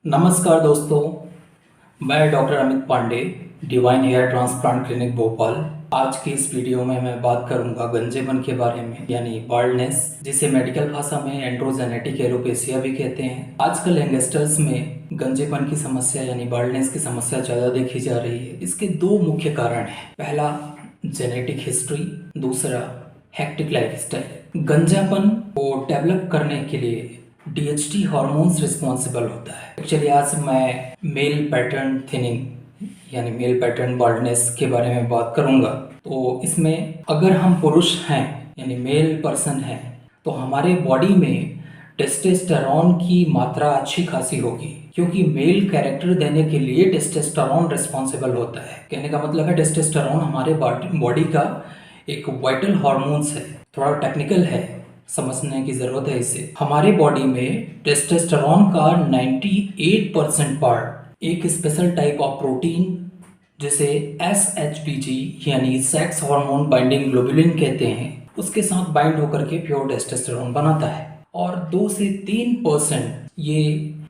नमस्कार दोस्तों, मैं doctor Amit Pandey, divine hair transplant clinic Bhopal. आज की इस वीडियो में मैं बात करूंगा गंजेपन के बारे में, यानी बाल्डनेस, जिसे मेडिकल भाषा में एंड्रोजेनेटिक एलोपेशिया भी कहते हैं। आजकल यंगस्टर्स में गंजेपन की समस्या यानी बाल्डनेस की समस्या ज़्यादा देखी जा रही है। इसके दो मुख्य कारण हैं। पहला, जेनेटिक हिस्ट्री, दूसरा हेक्टिक लाइफस्टाइल। गंजापन को डेवलप करने के लिए DHT हार्मोन्स रिस्पॉन्सिबल होता है। एक्चुअली आज मैं मेल पैटर्न थिनिंग यानी मेल पैटर्न बाल्डनेस के बारे में बात करूंगा। तो इसमें अगर हम पुरुष हैं यानी मेल पर्सन हैं तो हमारे बॉडी में टेस्टोस्टेरोन की मात्रा अच्छी खासी होगी, क्योंकि मेल कैरेक्टर देने के लिए टेस्टोस्टेरोन रिस्पॉन्सिबल होता है। कहने का मतलब है टेस्टोस्टेरोन हमारे बॉडी का एक वाइटल हार्मोन्स है। थोड़ा टेक्निकल है, समझने की जरूरत है इसे। हमारे बॉडी में टेस्टोस्टेरोन का 98% पार्ट एक स्पेशल टाइप ऑफ प्रोटीन जिसे SHBG यानी सेक्स हार्मोन बाइंडिंग ग्लोबुलिन कहते हैं, उसके साथ बाइंड होकर के प्योर टेस्टोस्टेरोन बनाता है। और 2 से 3% ये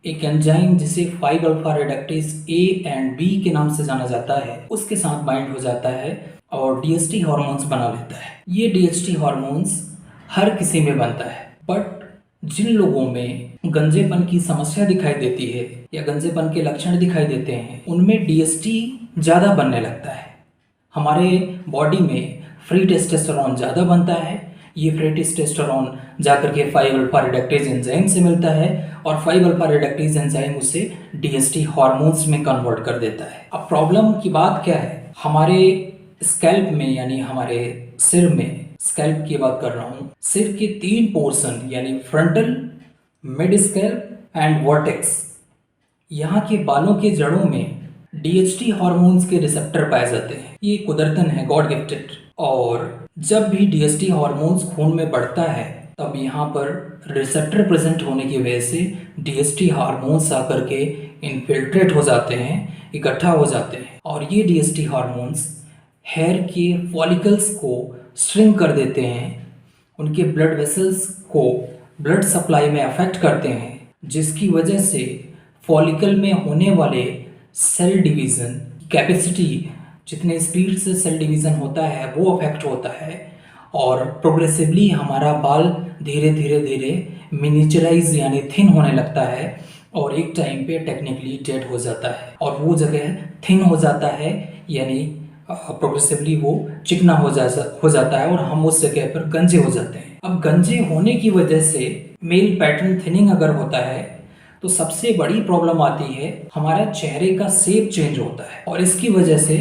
एक एंजाइम जिसे 5 alpha reductase A and B के नाम से जाना जाता है, उसके साथ बाइंड हो जाता है और DHT हार्मोन्स बना लेता है। ये DHT हार्मोन्स हर किसी में बनता है, बट जिन लोगों में गंजेपन की समस्या दिखाई देती है या गंजेपन के लक्षण दिखाई देते हैं, उनमें DHT ज़्यादा बनने लगता है। हमारे बॉडी में फ्री टेस्टोस्टेरोन ज़्यादा बनता है। ये फ्री टेस्टोस्टेरोन जाकर के 5 अल्फा रिडक्टेज एंजाइम से मिलता है और 5 अल्फा रिडक्टेज एंजाइम उसे DHT हार्मोन्स में कन्वर्ट कर देता है। अब प्रॉब्लम की बात क्या है, हमारे स्कैल्प में यानी हमारे सिर में, स्कैल्प की बात कर रहा हूँ, सिर के 3 पोर्शन यानी frontal, mid scalp and vertex, यहाँ के बालों के जड़ों में DHT हार्मोन्स के रिसेप्टर पाए जाते हैं। ये कुदरतन है, गॉड गिफ्टेड। और जब भी DHT हार्मोन्स खून में बढ़ता है तब यहाँ पर रिसेप्टर प्रेजेंट होने की वजह से DHT हार्मोन्स आकर के इन्फिल्ट्रेट हो जाते हैं, इकट्ठा हो जाते हैं, और ये DHT हार्मोन्स हेयर के फॉलिकल्स को श्रिंक कर देते हैं, उनके ब्लड वेसल्स को ब्लड सप्लाई में अफेक्ट करते हैं, जिसकी वजह से फॉलिकल में होने वाले सेल डिवीज़न कैपेसिटी, जितने स्पीड से सेल डिवीज़न होता है वो अफेक्ट होता है, और प्रोग्रेसिवली हमारा बाल धीरे धीरे धीरे मिनिचराइज यानी थिन होने लगता है और एक टाइम पे टेक्निकली डेड हो जाता है। और वो जगह थिन हो जाता है यानी प्रोग्रेसिवली वो चिकना हो जाता है और हम उस जगह पर गंजे हो जाते हैं। अब गंजे होने की वजह से मेल पैटर्न थिनिंग अगर होता है तो सबसे बड़ी प्रॉब्लम आती है, हमारा चेहरे का शेप चेंज होता है, और इसकी वजह से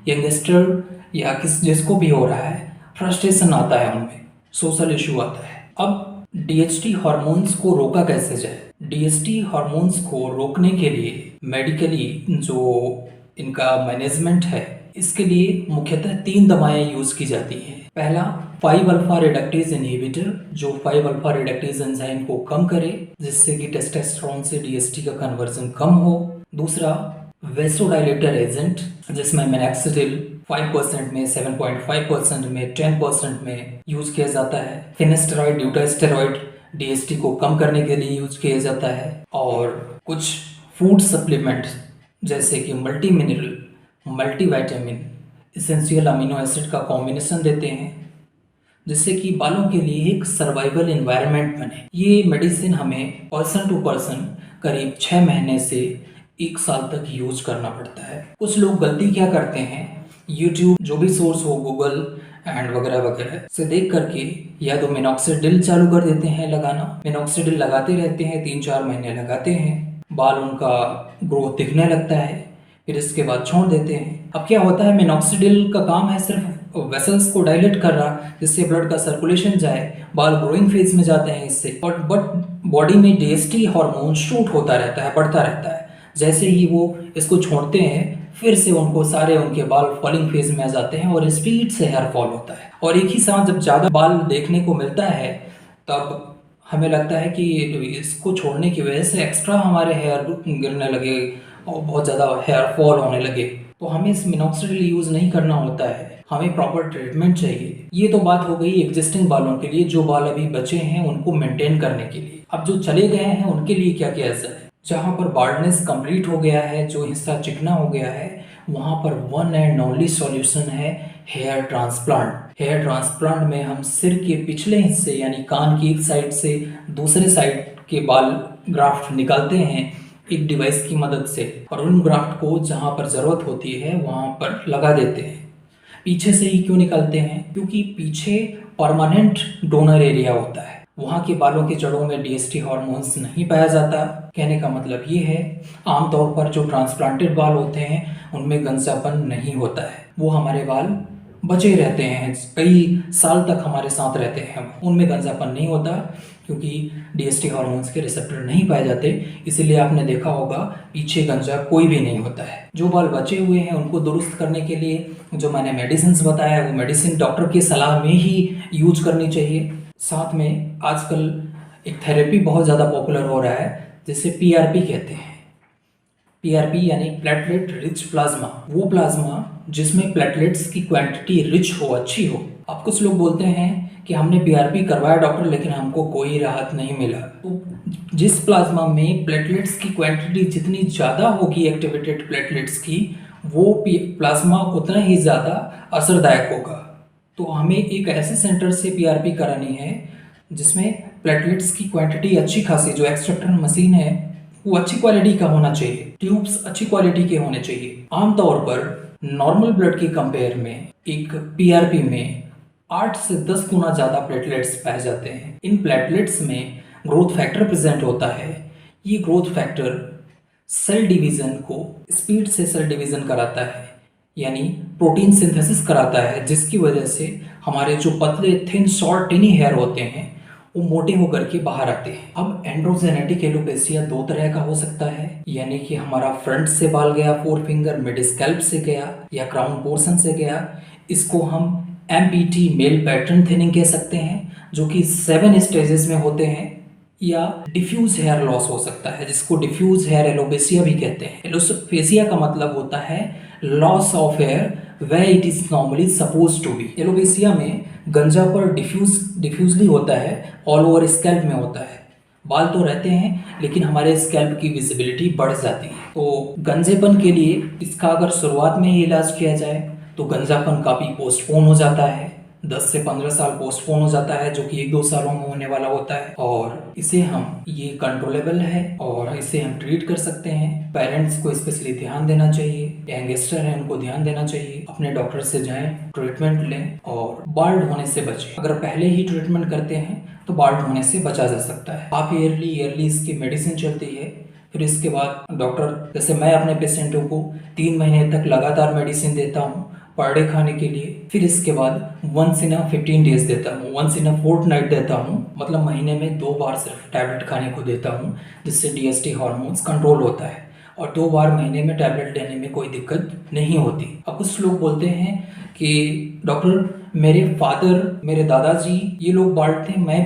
यंगस्टर या जिसको भी हो रहा है फ्रस्ट्रेशन आता है, उनमें सोशल इशू आता है। अब DHT हार्मोन्स को रोका कैसे जाए? DHT हार्मोन्स को रोकने के लिए मेडिकली जो इनका मैनेजमेंट है, इसके लिए मुख्यतः 3 दवाएं यूज की जाती हैं। पहला, 5 अल्फा रिडक्टेज इनहिबिटर, जो 5 अल्फा रिडक्टेज एंजाइम को कम करे जिससे कि टेस्टोस्टेरोन से DHT का कन्वर्जन कम हो। दूसरा, वेसोडाइलेटर एजेंट, जिसमें मिनॉक्सिडिल 5% में, 7.5% में, 10% में यूज किया जाता है। फिनेस्टेरॉइड, ड्यूटास्टेरॉइड DHT को कम करने के लिए यूज किया जाता है। और कुछ फूड सप्लीमेंट जैसे कि multi mineral, multivitamin, essential amino acid का कॉम्बिनेशन देते हैं, जिससे कि बालों के लिए एक सर्वाइवल एनवायरनमेंट बने। ये मेडिसिन हमें पर्सन टू पर्सन करीब 6 महीने से 1 साल तक यूज करना पड़ता है। कुछ लोग गलती क्या करते हैं, यूट्यूब जो भी सोर्स हो, गूगल एंड वगैरह वगैरह से देख करके या तो मिनॉक्सिडिल चालू कर देते हैं लगाना। मिनॉक्सिडिल लगाते रहते हैं, 3-4 महीने लगाते हैं, बाल उनका ग्रोथ दिखने लगता है, फिर इसके बाद छोड़ देते हैं। अब क्या होता है, मिनॉक्सिडिल का काम है सिर्फ वेसल्स को डायलेट कर रहा, जिससे ब्लड का सर्कुलेशन जाए, बाल ग्रोइंग फेज में जाते हैं इससे, बट बॉडी में DHT हार्मोन शूट होता रहता है, बढ़ता रहता है। जैसे ही वो इसको छोड़ते हैं फिर से उनके बाल फॉलिंग फेज में आ जाते हैं और स्पीड से हेयर फॉल होता है। और एक ही साथ जब ज़्यादा बाल देखने को मिलता है तब हमें लगता है कि इसको छोड़ने की वजह से एक्स्ट्रा हमारे हेयर गिरने लगे और बहुत ज़्यादा हेयर फॉल होने लगे। तो हमें इस मिनॉक्सिडिल यूज़ नहीं करना होता है, हमें प्रॉपर ट्रीटमेंट चाहिए। ये तो बात हो गई एग्जिस्टिंग बालों के लिए, जो बाल अभी बचे हैं उनको मेंटेन करने के लिए। अब जो चले गए हैं उनके लिए क्या किया जाए? जहाँ पर बाल्डनेस कंप्लीट हो गया है, जो हिस्सा चिकना हो गया है, वहाँ पर वन एंड ओनली सॉल्यूशन है हेयर ट्रांसप्लांट। हेयर ट्रांसप्लांट में हम सिर के पिछले हिस्से यानी कान की एक साइड से दूसरे साइड के बाल ग्राफ्ट निकालते हैं एक डिवाइस की मदद से, और उन ग्राफ्ट को जहाँ पर ज़रूरत होती है वहाँ पर लगा देते हैं। पीछे से ही क्यों निकालते हैं? क्योंकि पीछे परमानेंट डोनर एरिया होता है, वहाँ के बालों के जड़ों में डीएसटी हार्मोन्स नहीं पाया जाता। कहने का मतलब ये है, आमतौर पर जो ट्रांसप्लांटेड बाल होते हैं उनमें गंजापन नहीं होता है, वो हमारे बाल बचे रहते हैं, कई साल तक हमारे साथ रहते हैं, उनमें गंजापन नहीं होता क्योंकि डीएसटी हार्मोन्स के रिसेप्टर नहीं पाए जाते। इसीलिए आपने देखा होगा पीछे गंजा कोई भी नहीं होता है। जो बाल बचे हुए हैं उनको दुरुस्त करने के लिए जो मैंने मेडिसिन बताया है वो मेडिसिन डॉक्टर की सलाह में ही यूज करनी चाहिए। साथ में आजकल एक थेरेपी बहुत ज़्यादा पॉपुलर हो रहा है जिसे पीआरपी कहते हैं। पीआरपी यानी प्लेटलेट रिच प्लाज्मा, वो प्लाज्मा जिसमें प्लेटलेट्स की क्वांटिटी रिच हो, अच्छी हो। अब कुछ लोग बोलते हैं कि हमने पीआरपी करवाया डॉक्टर लेकिन हमको कोई राहत नहीं मिला। तो जिस प्लाज्मा में प्लेटलेट्स की क्वांटिटी जितनी ज़्यादा होगी एक्टिवेटेड प्लेटलेट्स की, वो प्लाज्मा उतना ही ज़्यादा असरदायक होगा। तो हमें एक ऐसे सेंटर से पीआरपी करानी है जिसमें प्लेटलेट्स की क्वांटिटी अच्छी खासी, जो एक्सट्रैक्टर मशीन है वो अच्छी क्वालिटी का होना चाहिए, ट्यूब्स अच्छी क्वालिटी के होने चाहिए। आमतौर पर नॉर्मल ब्लड के कंपेयर में एक पीआरपी में 8 से 10 गुना ज़्यादा प्लेटलेट्स पाए जाते हैं। इन प्लेटलेट्स में ग्रोथ फैक्टर प्रेजेंट होता है। ये ग्रोथ फैक्टर सेल डिवीज़न को स्पीड से सेल डिवीज़न कराता है, यानी प्रोटीन सिंथेसिस कराता है, जिसकी वजह से हमारे जो पतले थिन शॉर्ट टिनी हेयर होते हैं वो मोटे होकर के बाहर आते हैं। अब एंड्रोजेनेटिक एलोपेसिया दो तरह का हो सकता है, यानी कि हमारा फ्रंट से बाल गया, फोर फिंगर मिड स्कैल्प से गया या क्राउन पोर्शन से गया। इसको हम एमपीटी मेल पैटर्न थिनिंग कह सकते हैं, जो कि 7 स्टेजेस में होते हैं। या डिफ्यूज हेयर लॉस हो सकता है, जिसको डिफ्यूज हेयर एलोपेसिया भी कहते हैं। एलोपेसिया का मतलब होता है loss of hair where it is normally supposed to be। Alopecia में गंजा पर डिफ्यूजली होता है, ऑल ओवर स्कैल्प में होता है। बाल तो रहते हैं लेकिन हमारे स्कैल्प की विजिबिलिटी बढ़ जाती है। तो गंजेपन के लिए इसका अगर शुरुआत में ही इलाज किया जाए तो गंजापन काफ़ी पोस्टपोन हो जाता है, 10 से 15 साल पोस्टपोन हो जाता है, जो कि 1-2 सालों में होने वाला होता है। और इसे हम, ये कंट्रोलेबल है और इसे हम ट्रीट कर सकते हैं। पेरेंट्स को स्पेशली ध्यान देना चाहिए, यंगस्टर हैं उनको ध्यान देना चाहिए, अपने डॉक्टर से जाएं, ट्रीटमेंट लें और बाल्ड होने से बचें। अगर पहले ही ट्रीटमेंट करते हैं तो बाल्ड होने से बचा जा सकता है। हाफ ईयरली इसकी मेडिसिन चलती है। फिर इसके बाद डॉक्टर, जैसे मैं अपने पेशेंटों को 3 महीने तक लगातार मेडिसिन देता हूँ पर डे खाने के लिए। फिर इसके बाद 1 in 15 days देता हूँ, 1 in fortnight देता हूँ, मतलब महीने में 2 बार सिर्फ टैबलेट खाने को देता हूँ, जिससे डीएसटी हार्मोन्स कंट्रोल होता है। और 2 बार महीने में टैबलेट लेने में कोई दिक्कत नहीं होती। अब कुछ लोग बोलते हैं कि डॉक्टर मेरे फादर, मेरे दादाजी ये लोग बाल्ड थे, मैं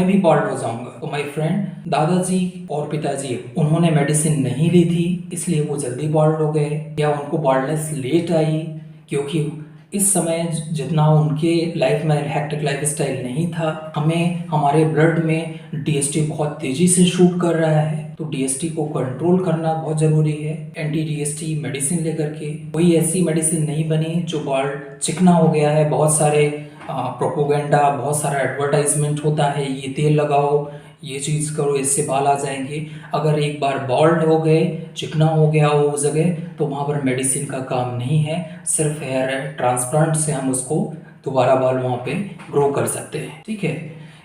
भी बाल्ड हो जाऊंगा। तो माय फ्रेंड, दादाजी और पिताजी उन्होंने मेडिसिन नहीं ली थी इसलिए वो जल्दी बाल्ड हो गए, या उनको बाल्डनेस लेट आई क्योंकि इस समय जितना उनके लाइफ में हेक्टिक लाइफ स्टाइल नहीं था। हमें हमारे ब्लड में डीएसटी बहुत तेजी से शूट कर रहा है, तो डीएसटी को कंट्रोल करना बहुत ज़रूरी है। एंटी डीएसटी मेडिसिन लेकर के कोई ऐसी मेडिसिन नहीं बनी जो बाल्ड चिकना हो गया है। बहुत सारे प्रोपोगेंडा, बहुत सारा एडवर्टाइजमेंट होता है, ये तेल लगाओ, ये चीज़ करो, इससे बाल आ जाएंगे। अगर एक बार बाल्ड हो गए, चिकना हो गया हो उस जगह, तो वहाँ पर मेडिसिन का काम नहीं है, सिर्फ हेयर ट्रांसप्लांट से हम उसको दोबारा बाल वहाँ पे ग्रो कर सकते हैं। ठीक है,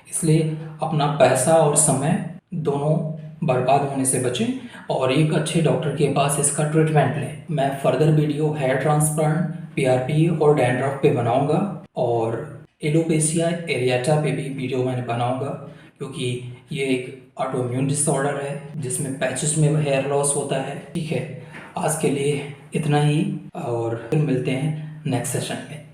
इसलिए अपना पैसा और समय दोनों बर्बाद होने से बचें और एक अच्छे डॉक्टर के पास इसका ट्रीटमेंट लें। मैं further video hair transplant, PRP और डैंड्रफ पे बनाऊंगा और एलोपेसिया एरियाटा पे भी वीडियो मैंने बनाऊंगा, क्योंकि ये एक ऑटोइम्यून डिसऑर्डर है जिसमें पैचेस में हेयर लॉस होता है। ठीक है, आज के लिए इतना ही और फिर मिलते हैं नेक्स्ट सेशन में।